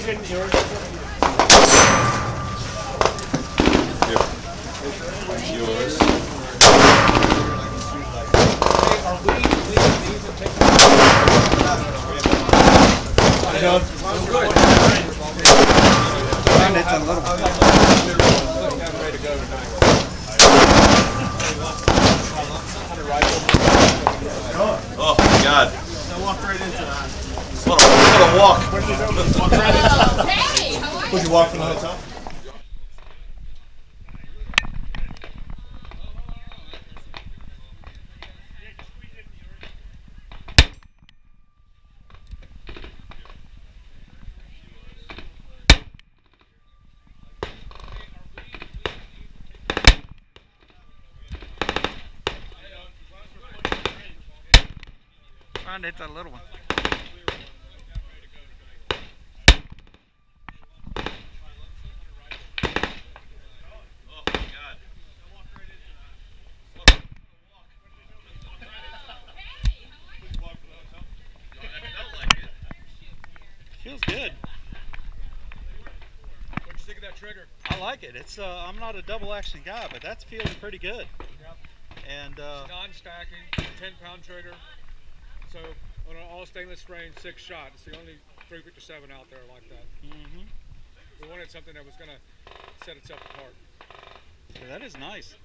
Yours. It's a little Oh my God! I walked right into that. What a walk! Hey, how are you? Would you walk from the hotel? It's a little one. Feels good. What'd you think of that trigger? I like it. It's I'm not a double action guy, but that's feeling pretty good. Yep. And Non-stacking, 10-pound trigger. So on an all stainless frame, 6-shot. It's the only 357 out there like that. We wanted something that was going to set itself apart. yeah, that is nice.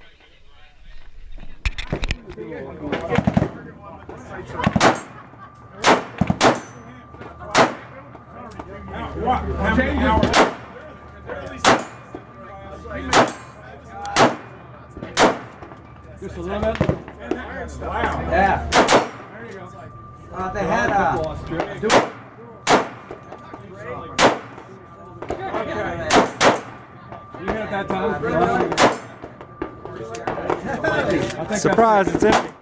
Just a little bit. Wow. Yeah. They had You had that time. Surprise, it's empty.